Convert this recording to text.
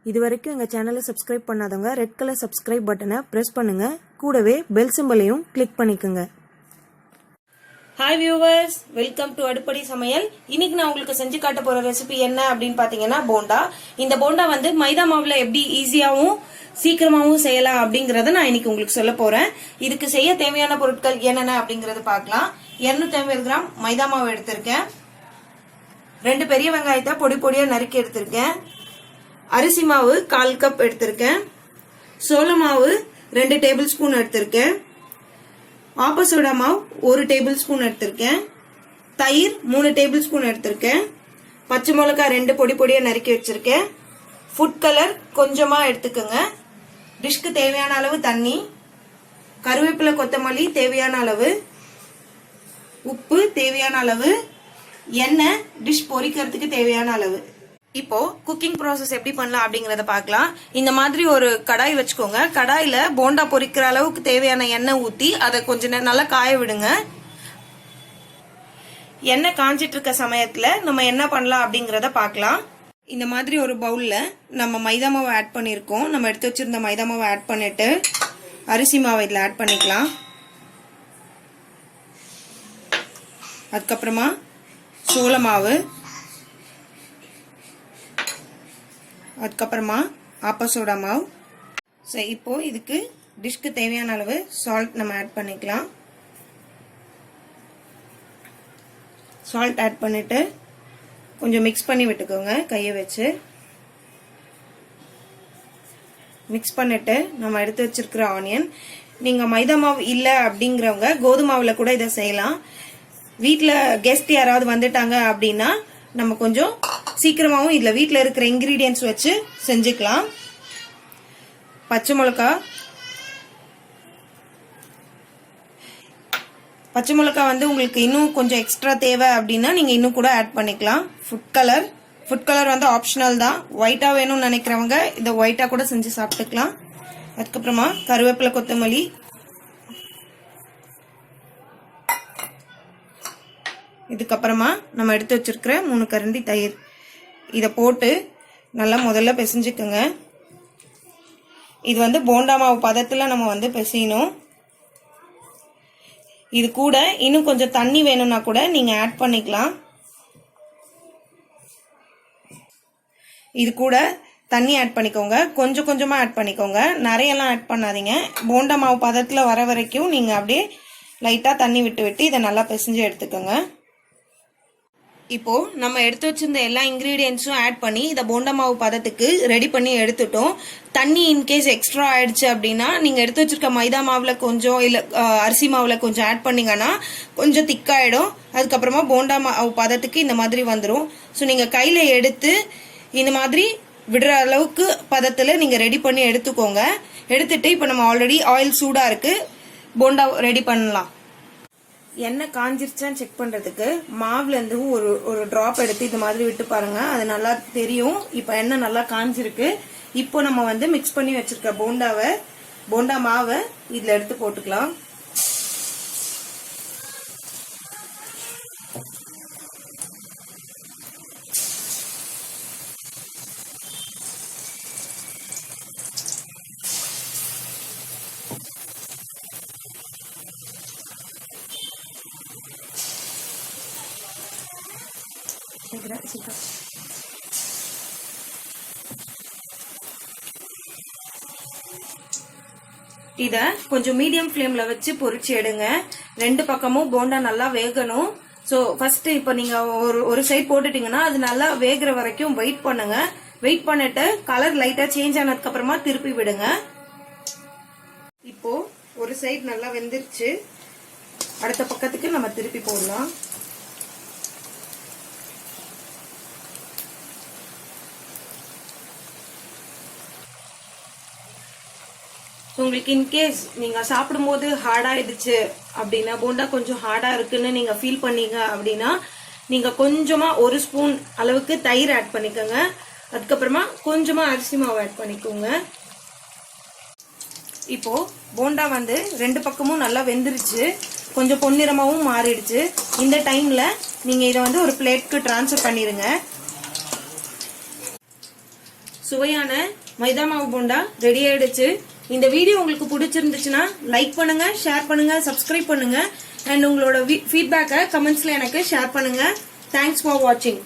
இதுவரைக்கும் எங்க சேனலை சப்ஸ்கிரைப் பண்ணாதவங்க ரெட் கலர் சப்ஸ்கிரைப் பட்டனை பிரஸ் பண்ணுங்க. கூடவே பெல் சிம்பலையும் கிளிக் பண்ணிக்கோங்க. ஹாய் வியூவர்ஸ், வெல்கம் டு அடுப்படி சமையல். இன்னைக்கு நான் உங்களுக்கு செஞ்சு காட்ட போற ரெசிபி என்ன அப்படின்னு பாத்தீங்கன்னா போண்டா. இந்த போண்டா வந்து மைதா மாவுல எப்படி ஈஸியாவும் சீக்கிரமாவும் செய்யலாம் அப்படிங்கறத நான் இன்னைக்கு உங்களுக்கு சொல்ல போறேன். இதுக்கு செய்ய தேவையான பொருட்கள் என்னென்ன அப்படிங்கறத பார்க்கலாம். 250 கிராம் மைதா மாவு எடுத்திருக்கேன். 2 பெரிய வெங்காயத்தை பொடி பொடியா நறுக்கி எடுத்திருக்கேன். அரிசி மாவு 1/4 கப் எடுத்திருக்கேன். சோள மாவு 2 டேபிள் ஸ்பூன் எடுத்திருக்கேன். ஆப்பசோடா மாவு 1 டேபிள் ஸ்பூன் எடுத்திருக்கேன். தயிர் 3 டேபிள் ஸ்பூன் எடுத்திருக்கேன். பச்சை மிளகாய் 2 பொடி பொடியா நறுக்கி வச்சிருக்கேன். ஃபுட் கலர் கொஞ்சமா எடுத்துக்கோங்க. டிஷ்க்கு தேவையான அளவு தண்ணி, கருவேப்பிலை கொத்தமல்லி தேவையான அளவு, உப்பு தேவையான அளவு, எண்ணெய் டிஷ் பொரிக்கிறதுக்கு தேவையான அளவு. இப்போ குக்கிங் ப்ராசஸ் எப்படி பண்ணலாம் அப்படிங்கறத பார்க்கலாம். இந்த மாதிரி ஒரு கடாய் வச்சுக்கோங்க. கடாயில போண்டா பொரிக்கிற அளவுக்கு தேவையான எண்ணெய் ஊத்தி அதை கொஞ்ச நேரம் நல்லா காய விடுங்க. எண்ணெய் காஞ்சிட்டு இருக்க சமயத்துல நம்ம என்ன பண்ணலாம் அப்படிங்கறத பார்க்கலாம். இந்த மாதிரி ஒரு பவுல்ல நம்ம மைதா மாவை ஆட் பண்ணிருக்கோம். நம்ம எடுத்து வச்சிருந்த மைதா மாவை ஆட் பண்ணிட்டு அரிசி மாவை இதுல ஆட் பண்ணிக்கலாம். அதுக்கப்புறமா சோள மாவு, அதுக்கப்புறமா ஆப்பசோடா மாவு. சரி, இப்போ இதுக்கு டிஷ்க்கு தேவையான அளவு சால்ட் நம்ம ஆட் பண்ணிக்கலாம். சால்ட் ஆட் பண்ணிட்டு கொஞ்சம் மிக்ஸ் பண்ணி விட்டுக்கோங்க கையை வச்சு. மிக்ஸ் பண்ணிட்டு நம்ம எடுத்து வச்சிருக்கிற ஆனியன், நீங்க மைதா மாவு இல்ல அப்படிங்கிறவங்க கோதுமாவுல கூட இதை செய்யலாம். வீட்டுல கெஸ்ட் யாராவது வந்துட்டாங்க அப்படின்னா நம்ம கொஞ்சம் சீக்கிரமாவும் இதுல வீட்டுல இருக்கிற இன்கிரீடியன்ஸ் வச்சு செஞ்சுக்கலாம். பச்சை மிளகாய் வந்து உங்களுக்கு இன்னும் கொஞ்சம் எக்ஸ்ட்ரா தேவை அப்படின்னா நீங்க இன்னும் கூட ஆட் பண்ணிக்கலாம். ஃபுட் கலர் வந்து ஆப்ஷனல் தான். ஒயிட்டா வேணும்னு நினைக்கிறவங்க இதை ஒயிட்டா கூட செஞ்சு சாப்பிட்டுக்கலாம். அதுக்கப்புறமா கருவேப்பிலை கொத்தமல்லி, இதுக்கப்புறமா நம்ம எடுத்து வச்சிருக்கிற 3 கரண்டி தயிர். இதை போட்டு நல்லா முதல்ல பிசைஞ்சுக்குங்க. இது வந்து போண்டா மாவு பதத்துல நம்ம வந்து பிசையணும். இது கூட இன்னும் கொஞ்சம் தண்ணி வேணும்னா கூட நீங்க ஆட் பண்ணிக்கலாம். இது கூட தண்ணி ஆட் பண்ணிக்கோங்க. கொஞ்சம் கொஞ்சமா ஆட் பண்ணிக்கோங்க, நிறையெல்லாம் ஆட் பண்ணாதீங்க. போண்டா மாவு பதத்துல வர வரைக்கும் நீங்க அப்படியே லைட்டா தண்ணி விட்டு இதை நல்லா பிசைஞ்சு எடுத்துக்கோங்க. இப்போ நம்ம எடுத்து வச்சிருந்த எல்லா இன்கிரீடியன்ஸும் ஆட் பண்ணி இதை போண்டா மாவு பதத்துக்கு ரெடி பண்ணி எடுத்துட்டோம். தண்ணி இன்கேஸ் எக்ஸ்ட்ரா ஆயிடுச்சு அப்படின்னா நீங்க எடுத்து வச்சிருக்க மைதா மாவுல கொஞ்சம் இல்ல அரிசி மாவுல கொஞ்சம் ஆட் பண்ணீங்கன்னா கொஞ்சம் திக்காயிடும். அதுக்கப்புறமா போண்டா மாவு பதத்துக்கு இந்த மாதிரி வந்துடும். ஸோ நீங்க கையில எடுத்து இந்த மாதிரி விடுற அளவுக்கு பதத்துல நீங்க ரெடி பண்ணி எடுத்துக்கோங்க. எடுத்துட்டு இப்போ நம்ம ஆல்ரெடி ஆயில் சூடா இருக்கு, போண்டா ரெடி பண்ணலாம். எண்ணெய் காஞ்சிருச்சான்னு செக் பண்றதுக்கு மாவுல இருந்து ஒரு டிராப் எடுத்து இது மாதிரி விட்டு பாருங்க, அது நல்லா தெரியும். இப்ப எண்ணெய் நல்லா காஞ்சிருக்கு. இப்போ நம்ம வந்து மிக்ஸ் பண்ணி வச்சிருக்க போண்டா மாவை இதுல எடுத்து போட்டுக்கலாம். இத கொஞ்சம் மீடியம் ஃப்ளேம்ல வச்சு பொரிச்சு எடுங்க. 2 பக்கமும் போண்டா நல்லா வேகணும். சோ ஃபர்ஸ்ட் இப்ப நீங்க ஒரு சைடு போட்டுட்டீங்கன்னா அது நல்லா வேகிற வரைக்கும் வெயிட் பண்ணுங்க. வெயிட் பண்ணிட்டு கலர் லைட்டா சேஞ்ச் ஆனதுக்கு அப்புறமா திருப்பி விடுங்க. இப்போ ஒரு சைடு நல்லா வெந்துருச்சு. அடுத்த பக்கத்துக்கு நம்ம திருப்பி போடலாம். உங்களுக்கு இன்கேஸ் நீங்க சாப்பிடும்போது ஹார்ட் ஆயிடுச்சு அப்படின்னா, போண்டா கொஞ்சம் ஹார்டா இருக்குன்னு நீங்க ஃபீல் பண்ணீங்க அப்படின்னா நீங்க கொஞ்சமா 1 ஸ்பூன் அளவுக்கு தயிர் ஆட் பண்ணிக்கோங்க. அதுக்கப்புறமா கொஞ்சமா அரிசி மாவு ஆட் பண்ணிக்கோங்க. இப்போ போண்டா வந்து 2 பக்கமும் நல்லா வெந்துருச்சு, கொஞ்சம் பொன்னிறமாவும் மாறிடுச்சு. இந்த டைம்ல நீங்க இதை வந்து ஒரு பிளேட்க்கு டிரான்ஸ்ஃபர் பண்ணிருங்க. சுவையான மைதா மாவு போண்டா ரெடி ஆயிடுச்சு. இந்த வீடியோ உங்களுக்கு பிடிச்சிருந்துச்சுன்னா லைக் பண்ணுங்க, ஷேர் பண்ணுங்க, சப்ஸ்கிரைப் பண்ணுங்க அண்ட் உங்களோட ஃபீட்பேக்கை கமெண்ட்ஸ்ல எனக்கு ஷேர் பண்ணுங்க. தேங்க்ஸ் ஃபார் வாட்சிங்.